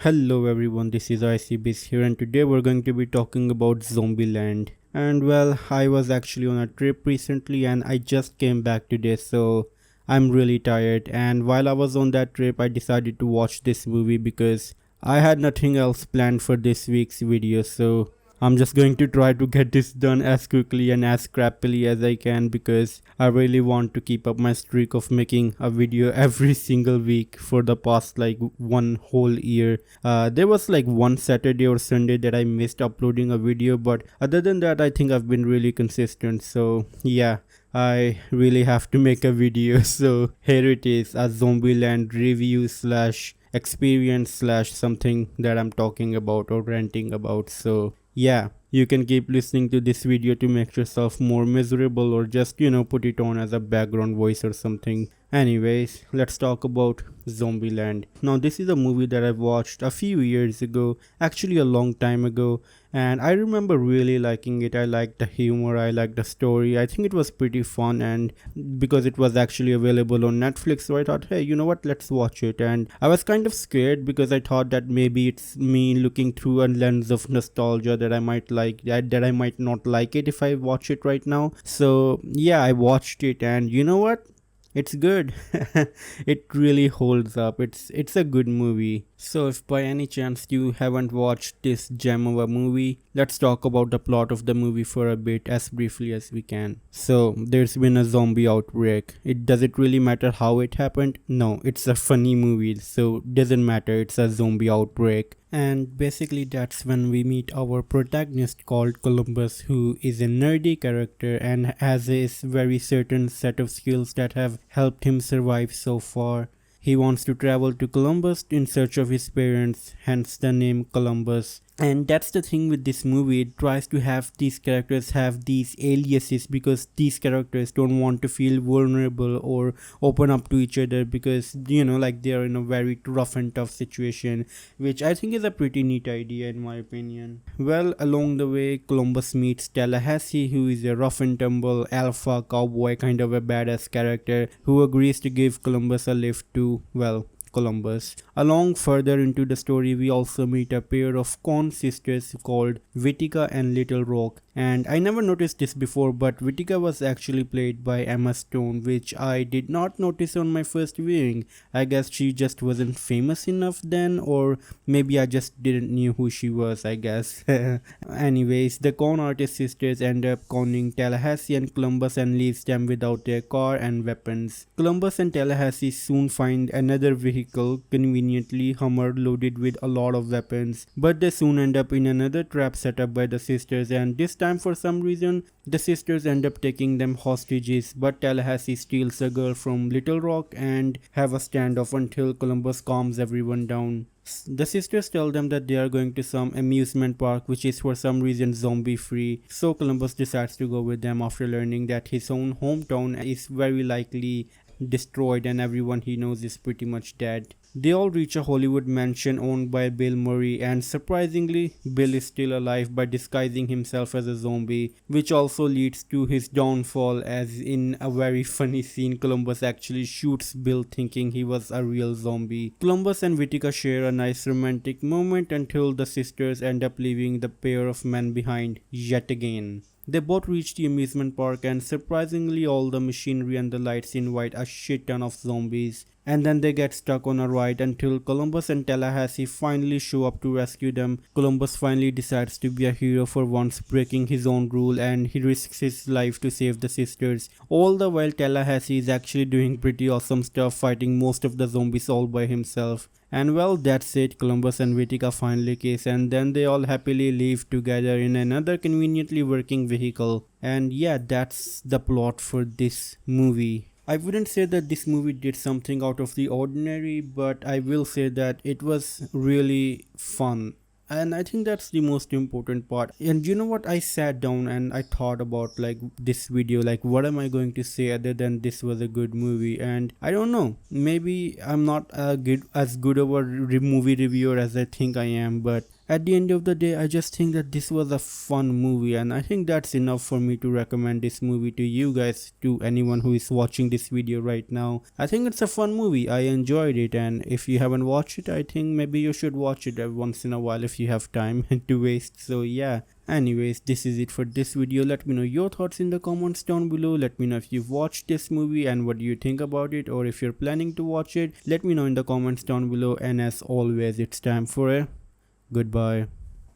Hello everyone, this is ICBs here and today we're going to be talking about Zombieland. And well, I was actually on a trip recently and I just came back today, so I'm really tired. And while I was on that trip, I decided to watch this movie because I had nothing else planned for this week's video, so I'm just going to try to get this done as quickly and as scrappily as I can because I really want to keep up my streak of making a video every single week for the past like one whole year. There was like one Saturday or Sunday that I missed uploading a video, but other than that, I think I've been really consistent. So yeah, I really have to make a video. So here it is, a Zombieland review slash experience slash something that I'm talking about or ranting about. So yeah, you can keep listening to this video to make yourself more miserable or just put it on as a background voice or something. Anyways, let's talk about Zombieland. Now this is a movie that I've watched a few years ago, actually a long time ago, and I remember really liking it. I liked the humor, I liked the story. I think it was pretty fun, and because it was actually available on Netflix, so I thought, hey, you know what, let's watch it. And I was kind of scared because I thought that maybe it's me looking through a lens of nostalgia that I might like that I might not like it if I watch it right now. So yeah, I watched it and you know what? It's good. It really holds up. It's a good movie. So if by any chance you haven't watched this gem of a movie, let's talk about the plot of the movie for a bit as briefly as we can. So there's been a zombie outbreak. Does it really matter how it happened? No, it's a funny movie, so doesn't matter. It's a zombie outbreak. And basically that's when we meet our protagonist called Columbus, who is a nerdy character and has a very certain set of skills that have helped him survive so far. He wants to travel to Columbus in search of his parents, hence the name Columbus. And that's the thing with this movie, it tries to have these characters have these aliases because these characters don't want to feel vulnerable or open up to each other because like they are in a very rough and tough situation, which I think is a pretty neat idea in my opinion. Well, along the way, Columbus meets Tallahassee, who is a rough and tumble alpha cowboy kind of a badass character who agrees to give Columbus a lift to, well, Columbus. Along further into the story, we also meet a pair of con sisters called Vitica and Little Rock. And I never noticed this before, but Vitica was actually played by Emma Stone, which I did not notice on my first viewing. I guess she just wasn't famous enough then, or maybe I just didn't knew who she was, I guess. Anyways, the con artist sisters end up conning Tallahassee and Columbus and leaves them without their car and weapons. Columbus and Tallahassee soon find another vehicle, conveniently Hummer, loaded with a lot of weapons, but they soon end up in another trap set up by the sisters, and this time for some reason the sisters end up taking them hostages, but Tallahassee steals a girl from Little Rock and have a standoff until Columbus calms everyone down. The sisters tell them that they are going to some amusement park which is for some reason zombie free, so Columbus decides to go with them after learning that his own hometown is very likely destroyed and everyone he knows is pretty much dead. They all reach a Hollywood mansion owned by Bill Murray, and surprisingly, Bill is still alive by disguising himself as a zombie, which also leads to his downfall, as in a very funny scene Columbus actually shoots Bill thinking he was a real zombie. Columbus and Vitica share a nice romantic moment until the sisters end up leaving the pair of men behind yet again. They both reach the amusement park and surprisingly all the machinery and the lights invite a shit ton of zombies. And then they get stuck on a ride until Columbus and Tallahassee finally show up to rescue them. Columbus finally decides to be a hero for once, breaking his own rule, and he risks his life to save the sisters. All the while Tallahassee is actually doing pretty awesome stuff, fighting most of the zombies all by himself. And well, that's it, Columbus and Vitica finally kiss and then they all happily leave together in another conveniently working vehicle. And yeah, that's the plot for this movie. I wouldn't say that this movie did something out of the ordinary, but I will say that it was really fun. And I think that's the most important part. And you know what, I sat down and I thought about like this video, like what am I going to say other than this was a good movie. And I don't know, maybe I'm not as good of a movie reviewer as I think I am, but at the end of the day, I just think that this was a fun movie, and I think that's enough for me to recommend this movie to you guys, to anyone who is watching this video right now. I think it's a fun movie. I enjoyed it, and if you haven't watched it, I think maybe you should watch it once in a while if you have time to waste. So yeah. Anyways, this is it for this video. Let me know your thoughts in the comments down below. Let me know if you've watched this movie and what do you think about it, or if you're planning to watch it. Let me know in the comments down below, and as always, it's time for a goodbye.